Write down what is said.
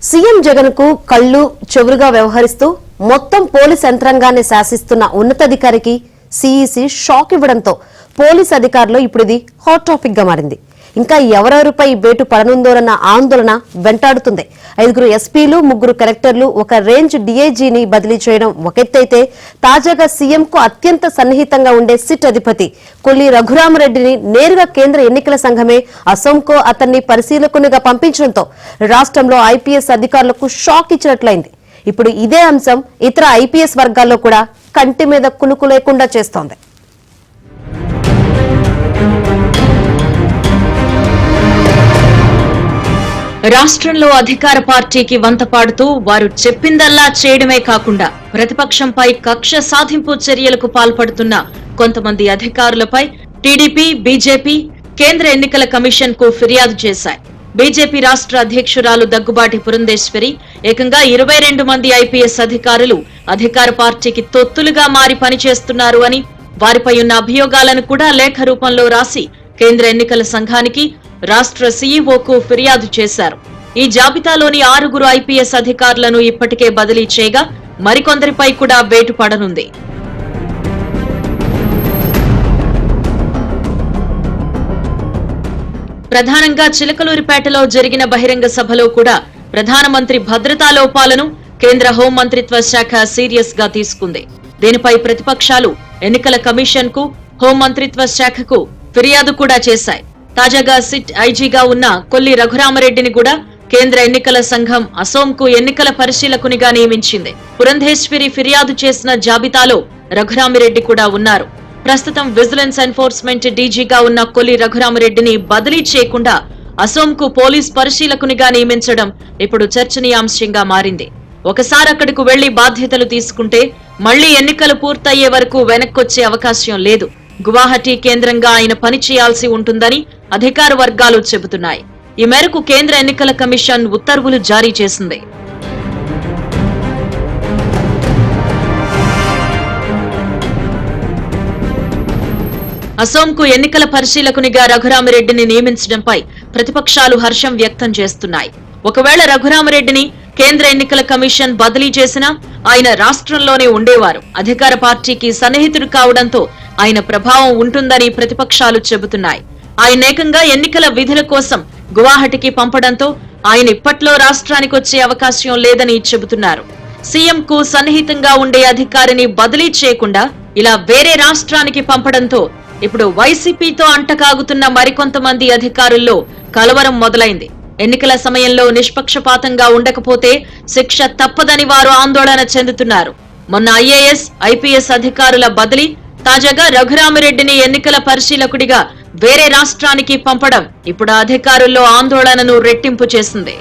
CM Jagan కు కళ్ళు చెవులుగా వ్యవహరిస్తూ మొత్తం పోలీస్ యంత్రాంగాన్ని శాసిస్తున్న ఉన్నతాధికారికి సీఈసీ షాక్ ఇవ్వడంతో పోలీస్ అధికారులు ఇప్పుడు ఇది హాట్ టాపిక్ గా మారింది. ఇంకా ఎవరెవరిపై వేటు పడనుందోనన్న ఆందోళన వెంటాడుతుంది. 5 ఎస్పీలు 3 కలెక్టర్లు ఒక రేంజ్ డీఐజీని బదిలీ చేయడం ఒకెత్తైతే తాజాగా సీఎం కు అత్యంత సన్నిహితంగా ఉండే సిట్ అధిపతి కొల్లి రఘురామరెడ్డిని నేరుగా కేంద్ర ఎన్నికల సంఘమే అసోంకో అతన్ని పరిశీలకునిగా పంపించడంతో రాష్ట్రంలో ఐపీఎస్ అధికారులకు షాక్ ఇచ్చినట్లయింది. ఇప్పుడు ఇదే అంశం ఇతర ఐపీఎస్ వర్గాల్లో కూడా కంటి మీద కునుకు లేకుండా చేస్తోంది. రాష్ట్రంలో అధికార పార్టీకి వంత పాడుతూ వారు చెప్పిందల్లా చేయడమే కాకుండా ప్రతిపక్షంపై కక్ష సాధింపు చర్యలకు పాల్పడుతున్న కొంతమంది అధికారులపై టీడీపీ, బీజేపీ కేంద్ర ఎన్నికల కమిషన్ కు ఫిర్యాదు చేశాయి. బీజేపీ రాష్ట్ర అధ్యక్షురాలు దగ్గుబాటి పురంధేశ్వరి ఏకంగా 22 మంది ఐపీఎస్ అధికారులు అధికార పార్టీకి తొత్తులుగా మారి పనిచేస్తున్నారు అని, వారిపై ఉన్న అభియోగాలను కూడా లేఖ రూపంలో రాసి కేంద్ర ఎన్నికల సంఘానికి రాష్ట్ర సీఈఓకు ఫిర్యాదు చేశారు. ఈ జాబితాలోని 6 ఐపీఎస్ అధికారులను ఇప్పటికే బదిలీ చేయగా మరికొందరిపై కూడా వేటు పడనుంది. ప్రధానంగా చిలకలూరిపేటలో జరిగిన బహిరంగ సభలో కూడా ప్రధానమంత్రి భద్రతా లోపాలను కేంద్ర హోంమంత్రిత్వ శాఖ సీరియస్ గా తీసుకుంది. దీనిపై ప్రతిపక్షాలు ఎన్నికల కమిషన్ కు, హోంమంత్రిత్వ శాఖకు ఫిర్యాదు కూడా చేశాయి. తాజాగా సిట్ ఐజీగా ఉన్న కొల్లి రఘురామరెడ్డిని కూడా కేంద్ర ఎన్నికల సంఘం అసోంకు ఎన్నికల పరిశీలకునిగా నియమించింది. పురంధేశ్వరి ఫిర్యాదు చేసిన జాబితాలో రఘురామిరెడ్డి కూడా ఉన్నారు. ప్రస్తుతం విజిలెన్స్ ఎన్ఫోర్స్మెంట్ డీజీగా ఉన్న కొల్లి రఘురామరెడ్డిని బదిలీ చేయకుండా అసోంకు పోలీస్ పరిశీలకునిగా నియమించడం ఇప్పుడు చర్చనీయాంశంగా మారింది. ఒకసారి అక్కడకు వెళ్లి బాధ్యతలు తీసుకుంటే మళ్లీ ఎన్నికలు పూర్తయ్యే వరకు వెనక్కొచ్చే అవకాశం లేదు. గువాహటి కేంద్రంగా ఆయన పని చేయాల్సి ఉంటుందని అధికార వర్గాలు చెబుతున్నాయి. ఈ మేరకు కేంద్ర ఎన్నికల కమిషన్ ఉత్తర్వులు జారీ చేసింది. అసోంకు ఎన్నికల పరిశీలకునిగా రఘురామిరెడ్డిని నియమించడంపై ప్రతిపక్షాలు హర్షం వ్యక్తం చేస్తున్నాయి. ఒకవేళ రఘురామిరెడ్డిని కేంద్ర ఎన్నికల కమిషన్ బదిలీ చేసినా ఆయన రాష్ట్రంలోనే ఉండేవారు. అధికార పార్టీకి సన్నిహితుడు కావడంతో ఆయన ప్రభావం ఉంటుందని ప్రతిపక్షాలు చెబుతున్నాయి. ఆయన ఏకంగా ఎన్నికల విధుల కోసం గువాహటికి పంపడంతో ఆయన ఇప్పట్లో రాష్ట్రానికి వచ్చే అవకాశం లేదని చెబుతున్నారు. సీఎం కు సన్నిహితంగా ఉండే అధికారిని బదిలీ చేయకుండా ఇలా వేరే రాష్ట్రానికి పంపడంతో ఇప్పుడు వైసీపీతో అంటకాగుతున్న మరికొంతమంది అధికారుల్లో కలవరం మొదలైంది. ఎన్నికల సమయంలో నిష్పక్షపాతంగా ఉండకపోతే శిక్ష తప్పదని వారు ఆందోళన చెందుతున్నారు. మొన్న ఐఏఎస్, ఐపీఎస్ అధికారుల బదిలీ, తాజాగా రఘురామిరెడ్డిని ఎన్నికల పరిశీలకుడిగా వేరే రాష్ట్రానికి పంపడం ఇప్పుడు అధికారుల్లో ఆందోళనను రెట్టింపు చేసింది.